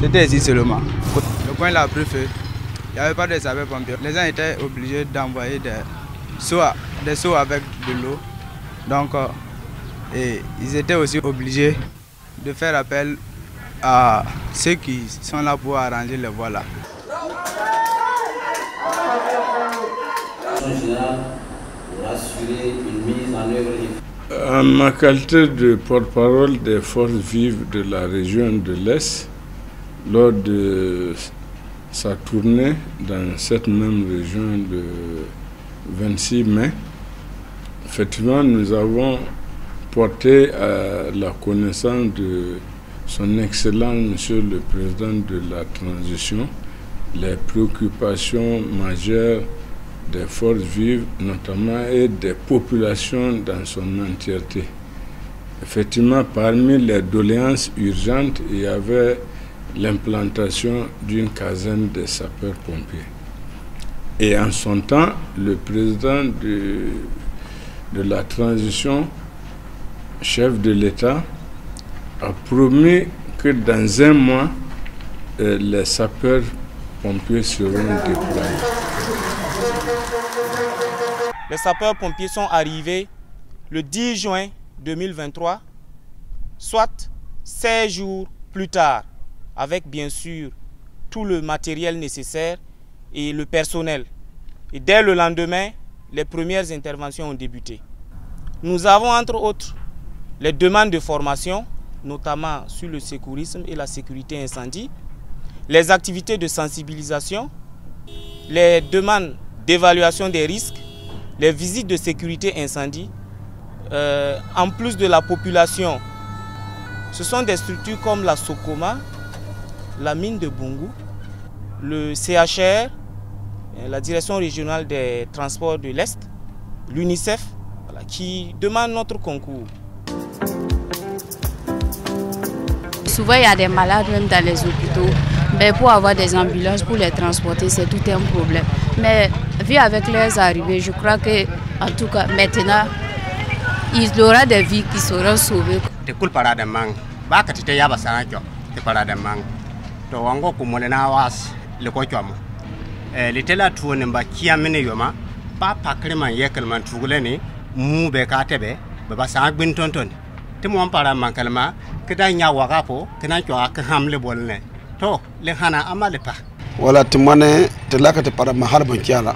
C'était ici seulement. Le coin là a pris feu. Il n'y avait pas de sapeurs-pompiers. Les gens étaient obligés d'envoyer des seaux avec de l'eau. Donc, et ils étaient aussi obligés de faire appel à ceux qui sont là pour arranger les voies là. En ma qualité de porte-parole des forces vives de la région de l'Est, lors de sa tournée dans cette même région le 26 mai, effectivement, nous avons porté à la connaissance de son Excellence, Monsieur le Président de la Transition, les préoccupations majeures des forces vives, notamment, et des populations dans son entièreté. Effectivement, parmi les doléances urgentes, il y avait l'implantation d'une caserne de sapeurs-pompiers. Et en son temps, le président de la transition, chef de l'État, a promis que dans un mois, les sapeurs-pompiers seront déployés. Les sapeurs-pompiers sont arrivés le 10 juin 2023, soit 16 jours plus tard, avec bien sûr tout le matériel nécessaire et le personnel. Et dès le lendemain, les premières interventions ont débuté. Nous avons entre autres les demandes de formation, notamment sur le secourisme et la sécurité incendie, les activités de sensibilisation, les demandes d'évaluation des risques, les visites de sécurité incendie, en plus de la population. Ce sont des structures comme la Socoma, la mine de Bungu, le CHR, la Direction régionale des transports de l'Est, l'UNICEF, voilà, qui demandent notre concours. Souvent, il y a des malades même dans les hôpitaux. Mais pour avoir des ambulances, pour les transporter, c'est tout un problème. Mais vu avec leurs arrivées, je crois que, en tout cas, maintenant, il y aura des vies qui seront sauvées. Wala timane telaka te para mahal bunkiala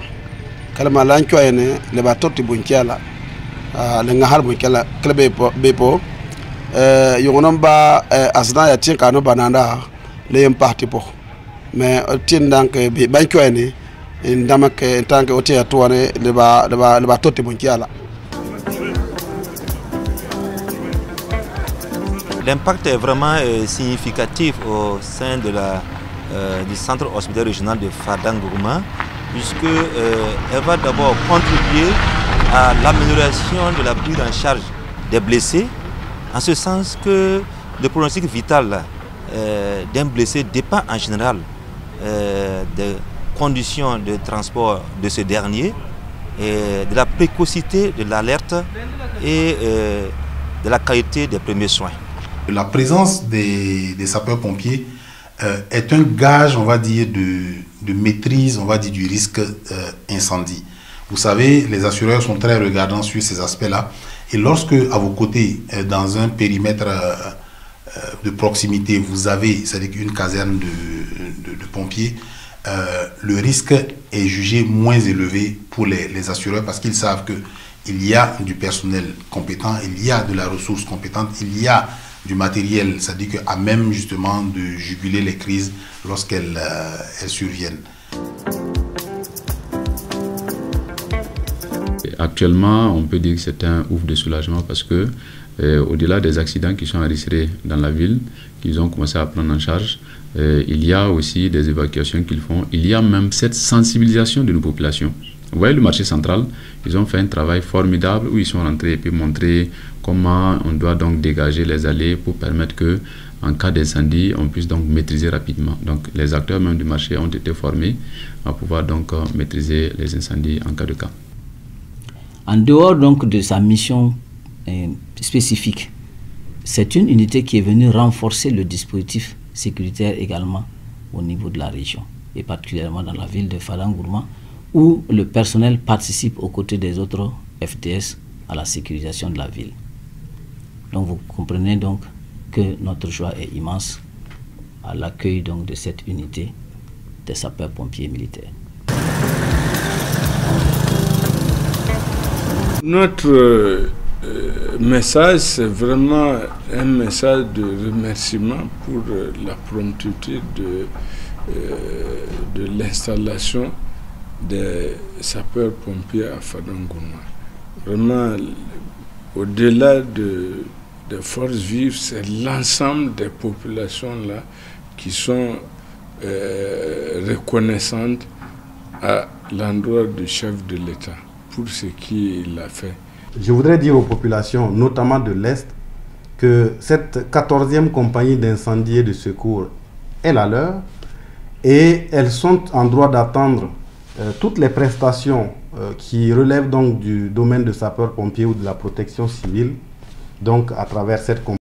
kalma lancho ene le batoti bunkiala le ngahal bunkiala klebe bepo yonamba asna ya tin kanu bananda le parti po mais tin donc be bancho ene ndama ke tanke oti atuane le batoti bunkiala. L'impact est vraiment significatif au sein de du centre hospitalier régional de Fadang-Gourma, puisqu'elle va d'abord contribuer à l'amélioration de la prise en charge des blessés, en ce sens que le pronostic vital d'un blessé dépend en général des conditions de transport de ce dernier, et de la précocité de l'alerte et de la qualité des premiers soins. La présence des sapeurs-pompiers est un gage, on va dire, de maîtrise, on va dire, du risque incendie. Vous savez, les assureurs sont très regardants sur ces aspects-là. Et lorsque, à vos côtés, dans un périmètre de proximité, vous avez, c'est-à-dire une caserne de pompiers, le risque est jugé moins élevé pour les assureurs parce qu'ils savent qu'il y a du personnel compétent, il y a de la ressource compétente, il y a du matériel, c'est-à-dire qu'à même justement de juguler les crises lorsqu'elles surviennent. Actuellement, on peut dire que c'est un ouf de soulagement parce que au-delà des accidents qui sont enregistrés dans la ville, qu'ils ont commencé à prendre en charge, il y a aussi des évacuations qu'ils font. Il y a même cette sensibilisation de nos populations. Vous voyez le marché central, ils ont fait un travail formidable où ils sont rentrés et puis montré comment on doit donc dégager les allées pour permettre que, en cas d'incendie, on puisse donc maîtriser rapidement. Donc les acteurs même du marché ont été formés à pouvoir donc maîtriser les incendies en cas de cas. En dehors donc de sa mission spécifique, c'est une unité qui est venue renforcer le dispositif sécuritaire également au niveau de la région, et particulièrement dans la ville de Fadang Gourma, où le personnel participe aux côtés des autres FDS à la sécurisation de la ville. Donc vous comprenez donc que notre joie est immense à l'accueil donc de cette unité des sapeurs-pompiers militaires. Notre message, c'est vraiment un message de remerciement pour la promptitude de l'installation des sapeurs-pompiers à Fadang Gourma. Vraiment, au-delà des forces vives, c'est l'ensemble des populations là qui sont reconnaissantes à l'endroit du chef de l'État pour ce qu'il a fait. Je voudrais dire aux populations, notamment de l'Est, que cette 14e compagnie d'incendie et de secours est la leur et elles sont en droit d'attendre toutes les prestations qui relèvent donc du domaine de sapeur-pompier ou de la protection civile, donc à travers cette compagnie.